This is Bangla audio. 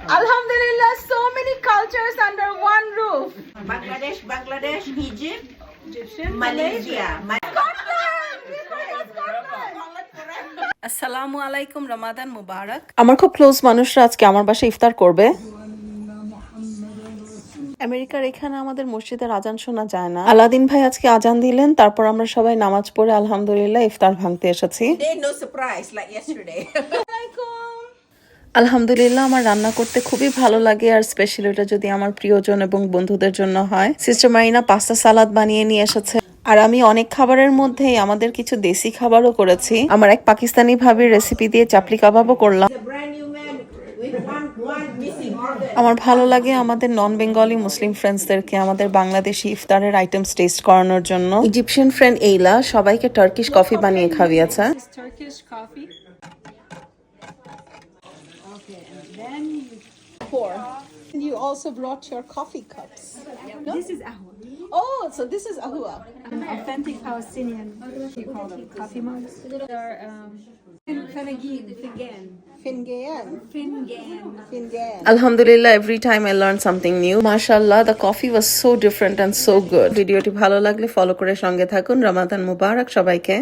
Alhamdulillah, so many cultures under one roof. Bangladesh, Egypt, Egyptian, Malaysia. Scotland! We forgot Scotland! আসসালামু আলাইকুম, রমাদান মুবারক। আমার খুব ক্লোজ মানুষরা আজকে আমার বাসায় ইফতার করবে। আমেরিকার এখানে আমাদের মসজিদের আজান শোনা যায় না। আলাদিন ভাই আজকে আজান দিলেন, তারপর আমরা সবাই নামাজ পড়ে আলহামদুলিল্লাহ ইফতার ভাঙতে এসেছি। Today no surprise like yesterday. আলহামদুলিল্লাহ আমার রান্না করতে খুবই ভালো লাগে, আর স্পেশালি এটা যদি আমার প্রিয়জন এবং বন্ধুদের জন্য হয়। সিস্টার মারিনা পাস্তা সালাদ বানিয়ে নিয়ে এসেছে, আর আমি অনেক খাবারের মধ্যেই আমাদের কিছু দেশি খাবারও করেছি। আমার এক পাকিস্তানি ভাবির রেসিপি দিয়ে চাপলি কাবাবও করলাম। The brand new man with one missing organ. আমার ভালো লাগে আমাদের নন বেঙ্গলি মুসলিম ফ্রেন্ডসদেরকে আমাদের বাংলাদেশি ইফতারের আইটেমস টেস্ট করানোর জন্য। ইজিপশিয়ান ফ্রেন্ড এইলা সবাইকে টার্কিশ কফি বানিয়ে খাওয়িয়েছে। Turkish coffee. Okay, and then you pour. And you also brought your coffee cups. No? This is ahwa. Oh, so this is ahua. Authentic Palestinian, you call them coffee mugs. They're finnegan. Fingan. Fingan. Alhamdulillah, every time I learn something new. Mashallah, the coffee was so different and so good. ভিডিওটি ভালো লাগলে ফলো করে সঙ্গে থাকুন। রমাদান মুবারক সবাইকে।